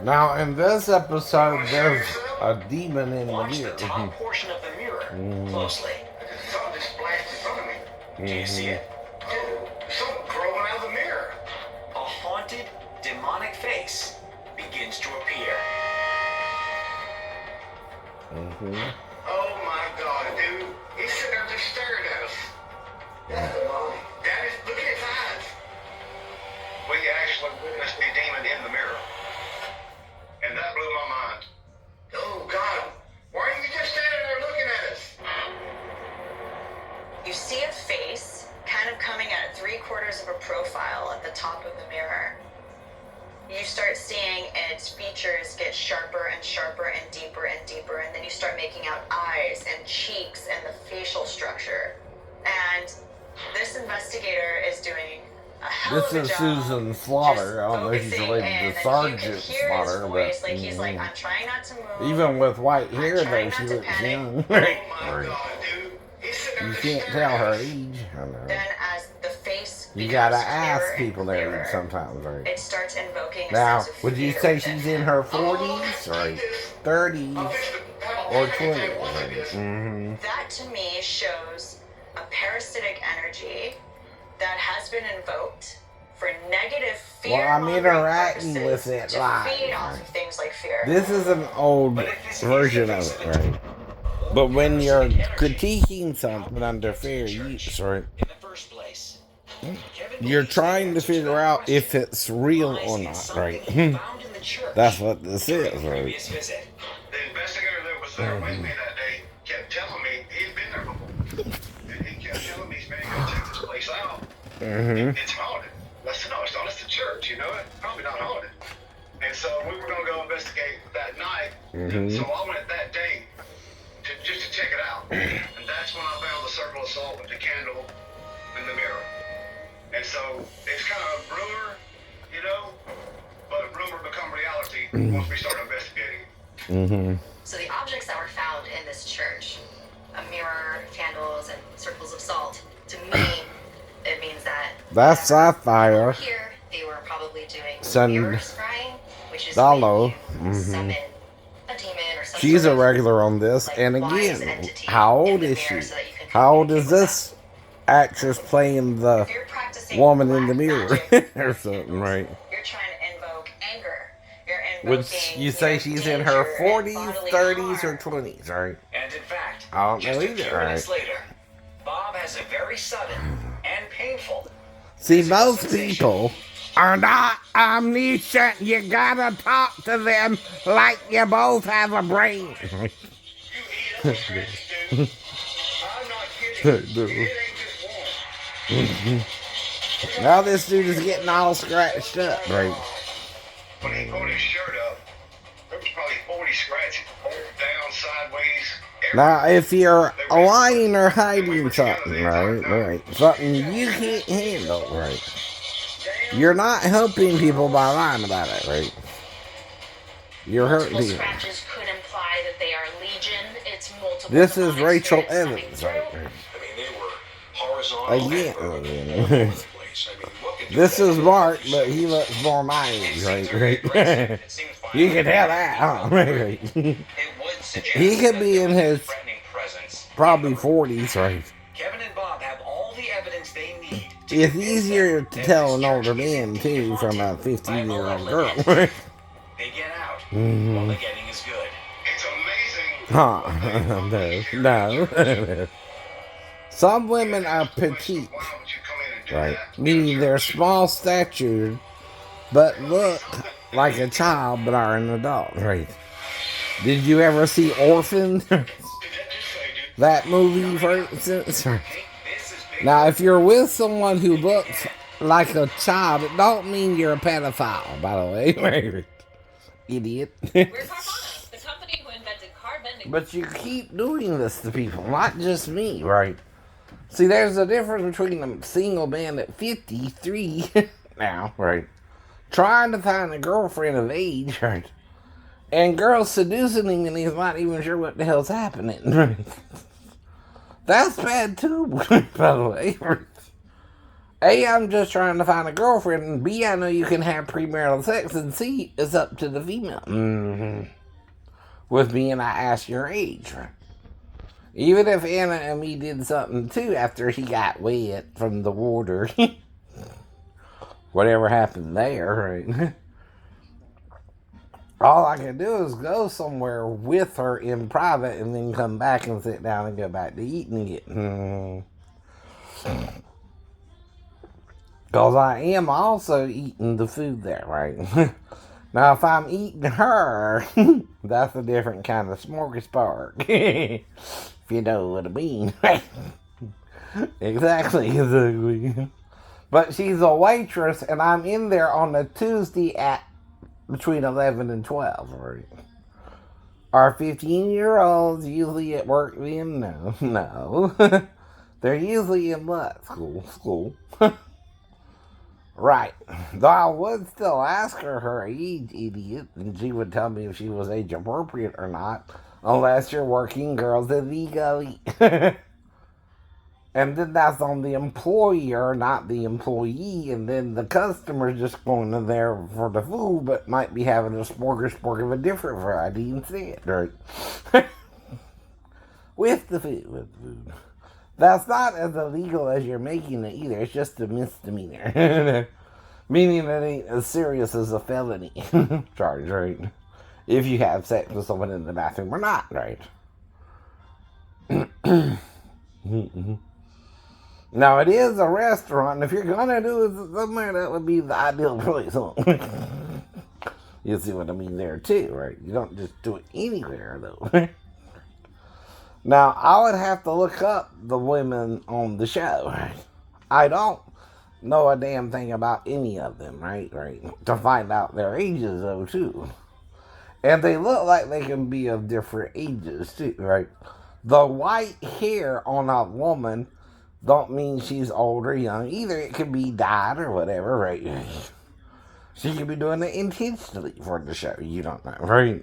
Now, in this episode, there's a demon in the Watch the mirror. top portion of the mirror closely. Something just flashed in front of me. Do you see it? Something crawling out of the mirror. A haunted, demonic face begins to appear. Oh my God, dude. He's sitting there just staring at us. Daddy, look at his eyes. We actually witnessed a demon in the mirror. And that blew my mind. Oh God, why are you just standing there looking at us? You see a face kind of coming at 3/4 of a profile at the top of the mirror. You start seeing its features get sharper and sharper and deeper, and then you start making out eyes and cheeks and the facial structure. And this investigator is doing a hell This of a is job. Susan Slaughter. I don't know if she's focusing related in, to and Sergeant you can hear Slaughter, his voice, but like he's like, I'm trying not to move. even with white hair, I'm though, trying she not to looks panic. young. Oh my God, dude. He's sitting there You just can't staring tell at her us. age. I know. Then as the face You becomes gotta clearer ask and people their clearer, age sometimes, right? it starts invoking a Now, sense of would you fear say within she's him. in her 40s or 30s or 20s? That to me shows a parasitic energy that has been invoked for negative fear. Well, I'm interacting purposes with it to live, feed off right? of things like fear. This is an old version of it, right? But when you're critiquing something under fair use, right, In the first place, you're trying to figure out if it's real or not, right? found in the church. That's what this is, right? Previous visit. The investigator that was there with me that day kept telling me he'd been there before. And he kept telling me, man, you gotta check this place out. It's haunted. I said, no, it's not. It's the church, you know? It's probably not haunted. And so we were going to go investigate that night. So I went that day just to check it out. And that's when I found the circle of salt with the candle in the mirror. And so it's kind of a rumor, you know? But rumor become reality once we start investigating. So the objects that were found in this church, a mirror, candles, and circles of salt, to me, it means that That's Sapphire. here they were probably doing Sun- mirror scrying, which is Dollo. when you summon a demon or some She's sort a of, regular on this. like, And wise again, entity how in old the is mirror she? so that you can How old is communicate with this actress playing the If you're practicing woman in the black mirror magic, or something, right? you're trying to invoke anger. You're invoking Would you say she's in her danger 40s, and bodily 30s, or harm. 20s, right? And in fact, I don't know just a either, few minutes right? later, Bob has a very sudden and painful See, most people are not omniscient. You gotta talk to them like you both have a brain. You eat up scratch, dude. I'm not kidding. Dude. It ain't just one. Now this dude is getting all scratched up, right? When he pulled his shirt up, there was probably 40 scratches, up, down, sideways. Now, if you're lying or hiding something, right, something you can't handle, right, you're not helping people by lying about it, right? You're hurting Multiple people. scratches could imply that they are legion. It's multiple. This is demonic Rachel spirits coming Evans, through. right? I mean, they were horizontal Again. and vertical all over the place. I mean, what could you This do? is Mark, but he looks more my age, right? You can tell that, huh? Right. It would suggest He could that be there in was a his threatening presence. probably 40s, right? Kevin and Bob have all the evidence they need. to It's convince easier them to that tell this an older church is man, indeed too, from a haunted by 15-year-old malevolent girl, entities. right? They get out while the getting is good. It's amazing. Huh? No. Some women are petite, Why would you come in and do right? that? Meaning they're small statured, but look like a child, but are an adult, right? Did you ever see Orphan? Did that just say, dude? That movie, for instance? This is big. Now, if you're with someone who looks like a child, it don't mean you're a pedophile, by the way. Idiot. We're Carvana, the company who invented car bending. But you keep doing this to people, not just me, right? See, there's a difference between a single man at 53 now, right? Trying to find a girlfriend of age, right? And girls seducing him and he's not even sure what the hell's happening, right? That's bad too, by the way. A, I'm just trying to find a girlfriend, and B, I know you can have premarital sex, and C, it's up to the female. With me, and I ask your age, right? Even if Anna and me did something too after he got wet from the water, whatever happened there, right? All I can do is go somewhere with her in private and then come back and sit down and go back to eating again. Because I am also eating the food there, right? Now, if I'm eating her, that's a different kind of smorgasbord. If you know what I mean. Exactly. But she's a waitress, and I'm in there on a Tuesday at between 11 and 12, right? Are 15-year-olds usually at work then? No. They're usually in what? School. Right. Though I would still ask her age, idiot, and she would tell me if she was age appropriate or not, unless you're working girls illegally. And then that's on the employer, not the employee, and then the customer's just going in there for the food, but might be having a smorgasbord of a different variety instead, right? With the food. That's not as illegal as you're making it either. It's just a misdemeanor. Meaning it ain't as serious as a felony charge, right? If you have sex with someone in the bathroom or not, right? Now, it is a restaurant, and if you're gonna do it somewhere, that would be the ideal place, huh? You see what I mean there, too, right? You don't just do it anywhere, though. Now, I would have to look up the women on the show. I don't know a damn thing about any of them, right? To find out their ages, though, too. And they look like they can be of different ages, too, right? The white hair on a woman don't mean she's old or young. Either it could be dyed or whatever, right? She could be doing it intentionally for the show. You don't know, right?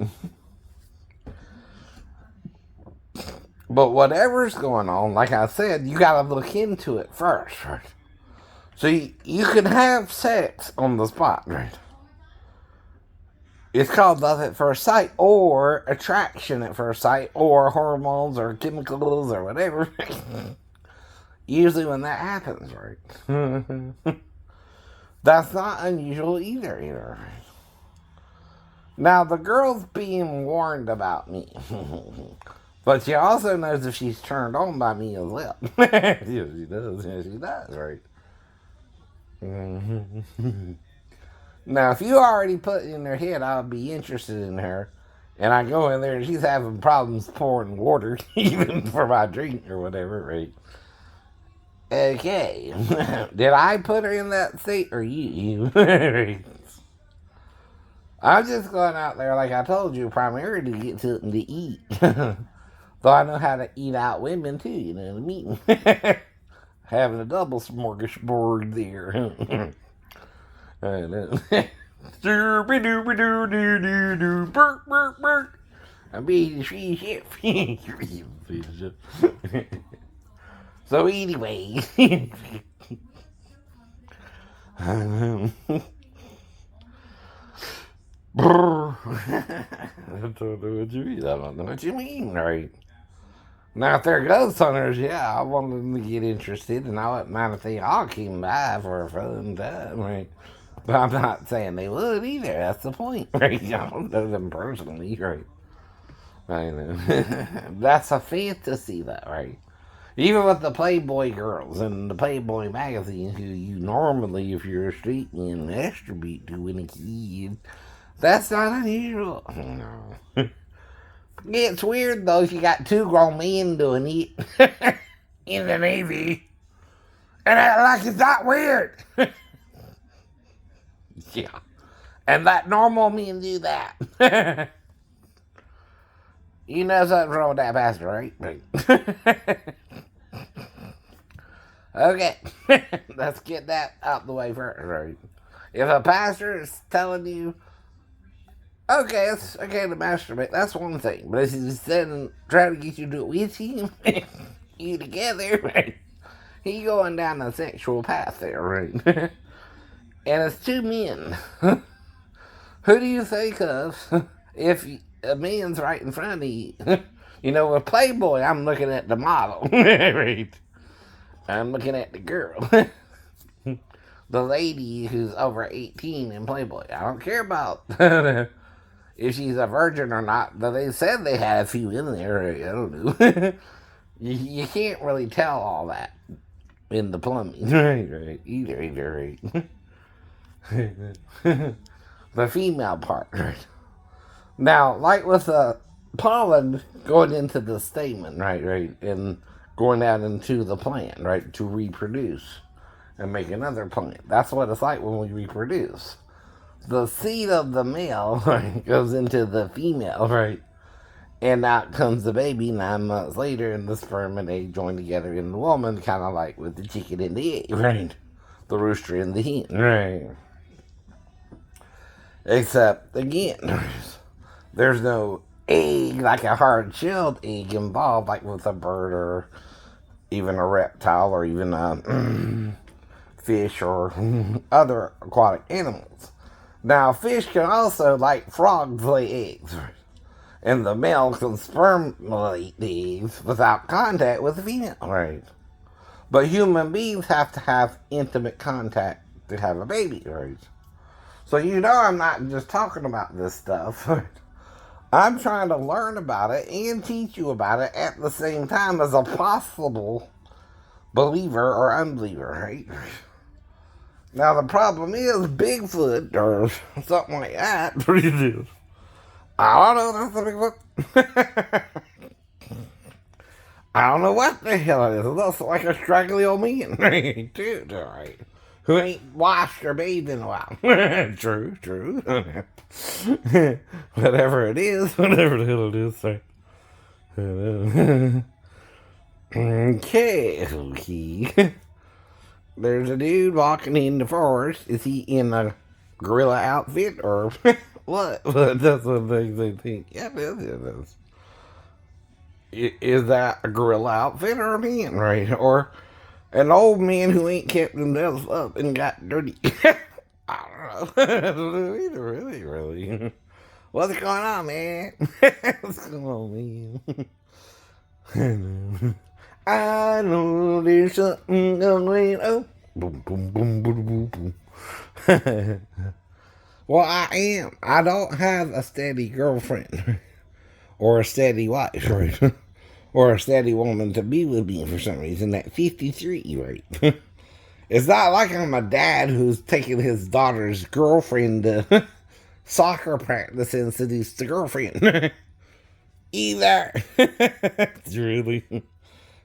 But whatever's going on, like I said, you gotta look into it first, right? So you can have sex on the spot, right? It's called love at first sight, or attraction at first sight, or hormones, or chemicals, or whatever. Usually when that happens, right? That's not unusual either. Now, the girl's being warned about me. But she also knows if she's turned on by me as well. Yeah, she does, right? Now, if you already put in her head I'll be interested in her, and I go in there and she's having problems pouring water, even for my drink or whatever, right? Okay. Did I put her in that state or you? I'm just going out there, like I told you, primarily to get something to eat. Though I know how to eat out women too, you know what I mean? Having a double smorgasbord there. I know. I'm being So anyway, I don't know what you mean. I don't know what you mean, right? Now, if they're ghost hunters, yeah, I want them to get interested, and I wouldn't mind if they all came by for a fun time, right? But I'm not saying they would either. That's the point, right? I don't know them personally, right? I know. That's a fantasy, though, right? Even with the Playboy girls and the Playboy magazine, who you normally, if you're a straight man, masturbate to when a kid, that's not unusual. No. It's weird, though, if you got two grown men doing it in the Navy. And act like it's not weird. Yeah. And that normal men do that. You know something's wrong with that pastor, right? Okay. Let's get that out the way first, right? If a pastor is telling you, okay, it's okay to masturbate, that's one thing. But if he's trying to get you to do it with him, you together, right? he going down a sexual path there, right? And it's two men. Who do you think of if a man's right in front of you? You know, with Playboy, I'm looking at the model, right? I'm looking at the girl. The lady who's over 18 in Playboy. I don't care about if she's a virgin or not. But they said they had a few in there. I don't know. You can't really tell all that in the plumbing. Right. Either. The female part. Right. Now, like with the pollen going into the stamen, right, and going out into the plant, right, to reproduce and make another plant. That's what it's like when we reproduce. The seed of the male, right, goes into the female, right, and out comes the baby 9 months later, and the sperm and egg join together in the woman, kind of like with the chicken and the egg, right, the rooster and the hen, right. Except, again, there's no egg, like a hard-shelled egg involved, like with a bird or even a reptile or even a fish or other aquatic animals. Now, fish can also, like frogs, lay eggs. And the male can spermulate the eggs without contact with the female, right? But human beings have to have intimate contact to have a baby, right? So you know I'm not just talking about this stuff. I'm trying to learn about it and teach you about it at the same time as a possible believer or unbeliever, right? Now the problem is Bigfoot or something like that. What do you do? I don't know, that's a Bigfoot. I don't know what the hell it is. It looks like a straggly old man, right? Dude, right? Who ain't washed or bathed in a while. True. Whatever it is, whatever the hell it is, sorry. Okay. There's a dude walking in the forest. Is he in a gorilla outfit or what? That's what they think. Yeah, it is. Is that a gorilla outfit or a man, right? Or an old man who ain't kept himself up and got dirty? I don't know either, really. What's going on, man? What's going on, man? I know there's something going on. Boom, boom, boom, boom, boom, boom. Well, I am. I don't have a steady girlfriend or a steady wife, right? Or a steady woman to be with me for some reason at 53, right? It's not like I'm a dad who's taking his daughter's girlfriend to soccer practice and seduce the girlfriend. Either. Really.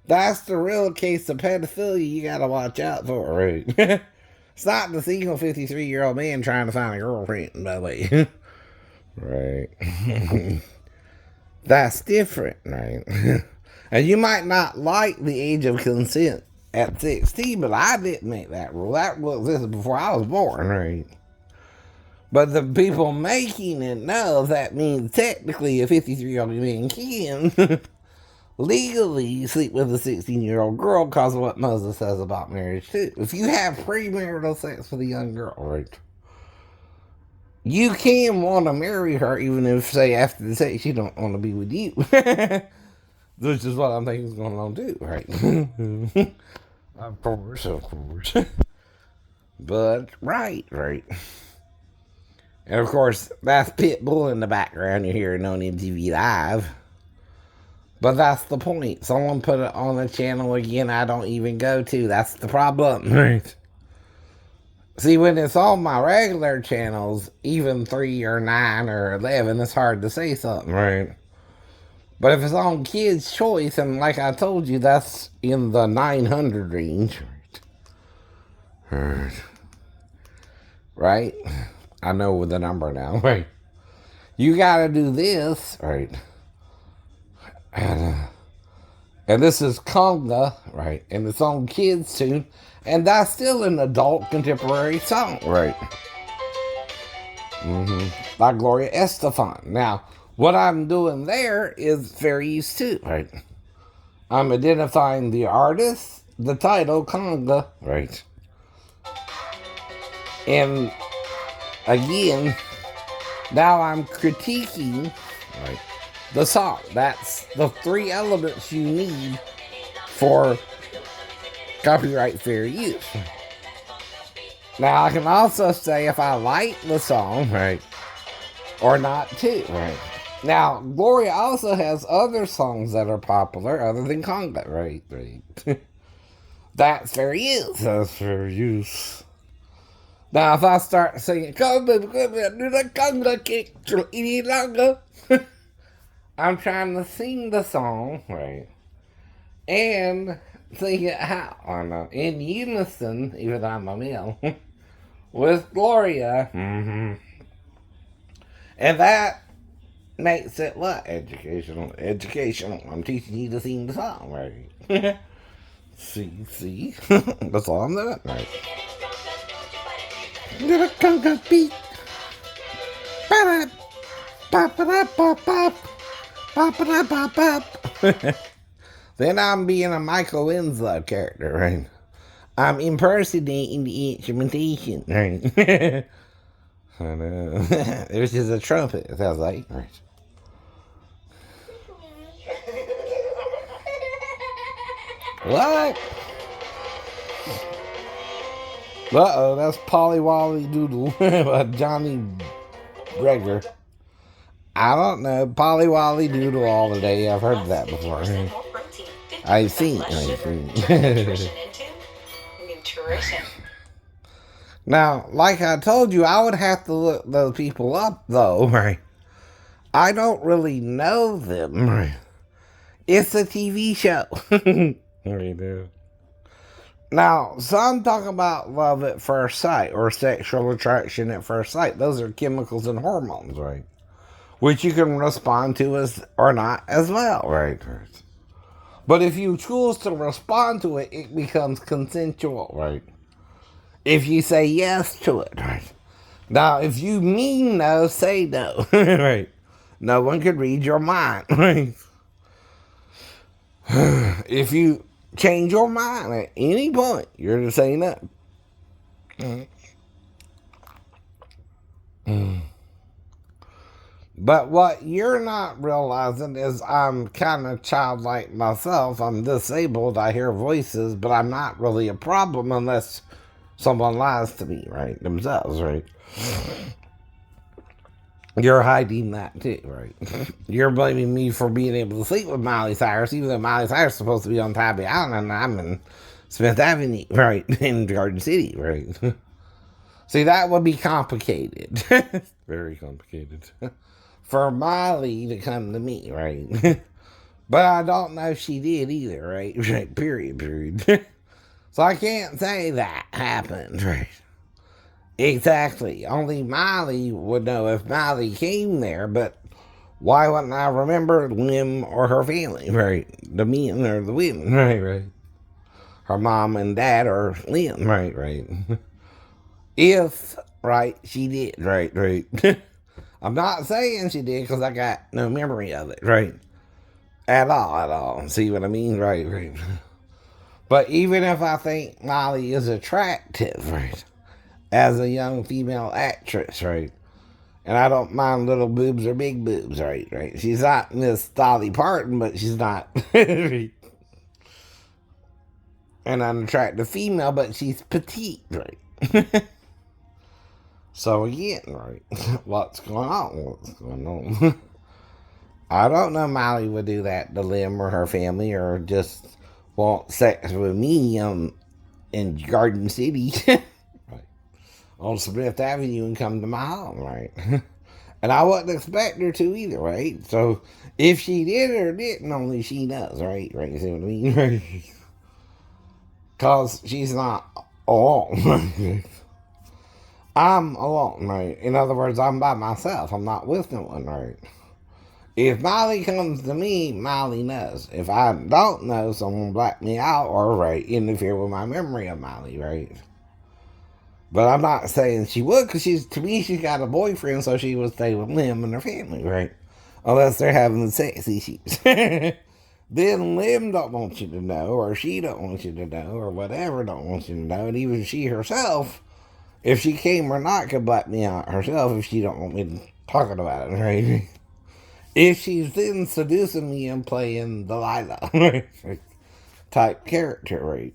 That's the real case of pedophilia you gotta watch out for, right? It's not the single 53-year-old man trying to find a girlfriend, by the way. Right. That's different, right? And you might not like the age of consent at 16, but I didn't make that rule. That was this before I was born, right? But the people making it know that means technically a 53-year-old man can legally sleep with a 16-year-old girl because of what Moses says about marriage, too. If you have premarital sex with a young girl, right, you can want to marry her even if, say, after the sex, she don't want to be with you. Which is what I'm thinking is going on, too, right? Of course. But, right. And, of course, that's Pitbull in the background you're hearing on MTV Live. But that's the point. Someone put it on a channel again I don't even go to. That's the problem, right? See, when it's on my regular channels, even 3 or 9 or 11, it's hard to say something, right? But if it's on Kids' Choice, and like I told you, that's in the 900 range, right? I know the number now, right? You gotta do this, right? And this is Conga, right? And it's on Kids' Tune, and that's still an adult contemporary song, right? By Gloria Estefan. Now, what I'm doing there is fair use too, right? I'm identifying the artist, the title conga, right? And again, now I'm critiquing, right, the song. That's the 3 elements you need for copyright fair use. Now I can also say if I like the song, right, or not too, right? Now, Gloria also has other songs that are popular other than conga, right? That's fair use. That's fair use. Now, if I start singing conga, do the conga kick, any longer, I'm trying to sing the song, right? And sing it how? I know, in unison, even though I'm a male, with Gloria. Mm-hmm. And that makes it what? Educational. I'm teaching you to sing the song, right? See? That's all I'm doing, right? Little conga beat. Then I'm being a Michael Winslow character, right? I'm impersonating the instrumentation, right? There's just a trumpet, it sounds like, right? What? Uh-oh, that's Polly Wally Doodle by Johnny Breger. I don't know. Polly Wally Doodle all the day. I've heard that before. I've seen Now, like I told you, I would have to look those people up, though, right? I don't really know them, right? It's a TV show. We do. Now, some talk about love at first sight or sexual attraction at first sight. Those are chemicals and hormones, right? Which you can respond to as or not as well, right? But if you choose to respond to it, it becomes consensual, right? If you say yes to it, right? Now, if you mean no, say no, right? No one could read your mind, right? If you change your mind at any point, you're to say no. But what you're not realizing is I'm kind of childlike myself. I'm disabled. I hear voices, but I'm not really a problem unless someone lies to me, right? Themselves, right? You're hiding that too, right? You're blaming me for being able to sleep with Miley Cyrus, even though Miley Cyrus is supposed to be on Tybee Island and I'm in Smith Avenue, right? In Garden City, right? See, that would be complicated. Very complicated. For Miley to come to me, right? But I don't know if she did either, right? Right, period. So I can't say that happened, right? Exactly. Only Miley would know if Miley came there, but why wouldn't I remember Lim or her family, right? The men or the women, right? Her mom and dad or Lim, right? If, right, she did, right? I'm not saying she did because I got no memory of it, right? At all. See what I mean? Right. But even if I think Miley is attractive, right? As a young female actress, right? And I don't mind little boobs or big boobs, right? She's not Miss Dolly Parton, but she's not an unattractive female, but she's petite, right? So again, right? What's going on? I don't know Miley would do that to Lim or her family or just want sex with me in Garden City. On Smith Avenue and come to my home, right? And I wouldn't expect her to either, right? So if she did or didn't, only she knows, right? You see what I mean? Right? Because she's not alone. I'm alone, right? In other words, I'm by myself. I'm not with no one, right? If Molly comes to me, Molly knows. If I don't know, someone black me out or, right, interfere with my memory of Molly, right? But I'm not saying she would, because to me, she's got a boyfriend, so she would stay with Lim and her family, right? Unless they're having sex issues. then Lim don't want you to know, or she don't want you to know, or whatever don't want you to know, and even she herself, if she came or not, could black me out herself if she don't want me talking about it, right? If she's then seducing me and playing Delilah, right? Type character, right?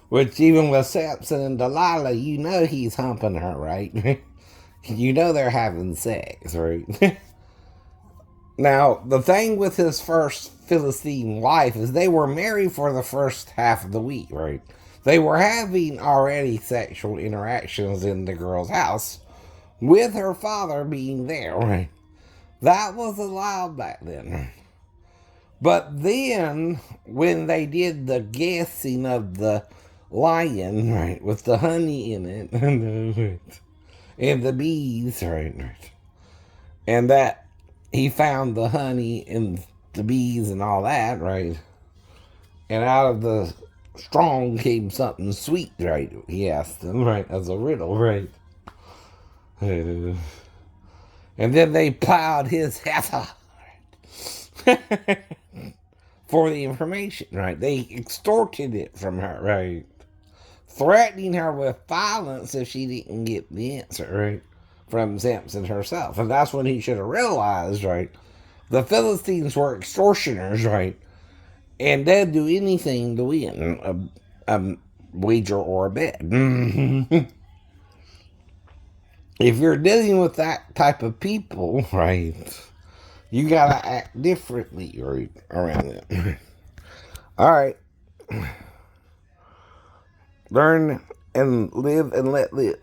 Which even with Samson and Delilah, you know he's humping her, right? You know they're having sex, right? Now, the thing with his first Philistine wife is they were married for the first half of the week, right? They were having already sexual interactions in the girl's house with her father being there, right? That was allowed back then. But then, when they did the guessing of the lion, right, with the honey in it, and the bees, right, and that he found the honey and the bees and all that, right, and out of the strong came something sweet, right, he asked them, right, as a riddle, right, and then they plowed his heifer for the information, right, they extorted it from her, right, threatening her with violence if she didn't get the answer, right, from Samson herself. And that's when he should have realized, right, the Philistines were extortioners, right, and they'd do anything to win a wager or a bet. If you're dealing with that type of people, right, you gotta act differently, right, around them. All right. Learn and live and let live.